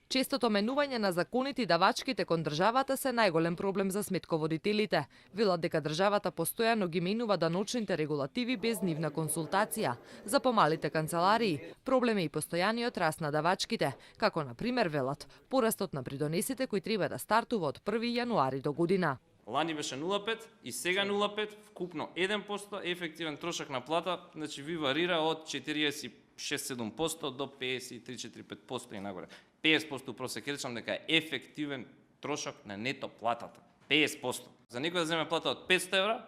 Честото менување на законите и давачките кон државата се најголем проблем за сметководителите. Велат дека државата постојано ги менува даночните регулативи без нивна консултација. За помалите канцеларии проблем е и постојаниот раст на давачките, како на пример велат порастот на придонесите кои треба да стартува од 1 јануари до година. Лани беше 0,5 и сега 0,5, вкупно 1%, ефективен трошак на плата, значи ви варира од 46-7% до 53-45% и нагоре. 50% просек речам дека е ефективен трошак на нето платата. 50%. За некој да земе плата од 500 евра,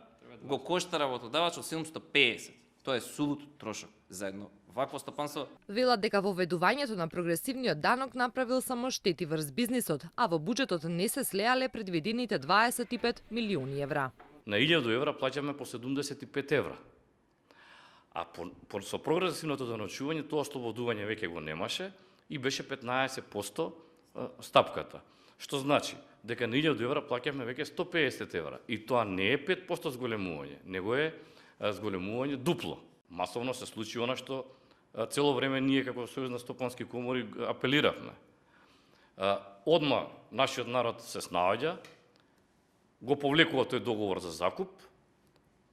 го кошта работодавач од 750. Тоа е сулут трошак за едно вакво стопанство. Велат дека воведувањето на прогресивниот данок направил само штети врз бизнисот, а во буџетот не се слеале предвидените 25 милиони евра. На 1000 евра плаќаме по 75 евра. А со прогресивното даночување тоа ослободување веќе го немаше и беше 15% стапката. Што значи дека на 1000 евра плаќаме веќе 150 евра. И тоа не е 5% зголемување, него е зголемување дупло. Масовно се случи она што цело време ние како Сојуз на стопански комори апелиравме. Одма нашиот народ се снаоѓа, го повлекува тој договор за закуп,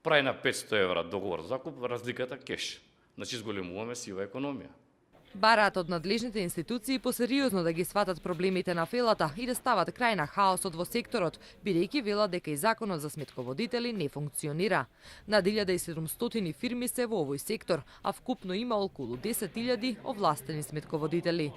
прави на 500 евра договор за закуп, разликата кеш. Значи зголемуваме сива економија. Бараат од надлежните институции посериозно да ги сватат проблемите на фелата и да стават крај на хаосот во секторот, бидејќи велат дека и законот за сметководители не функционира. Над 1700 фирми се во овој сектор, а вкупно има околу 10.000 овластени сметководители.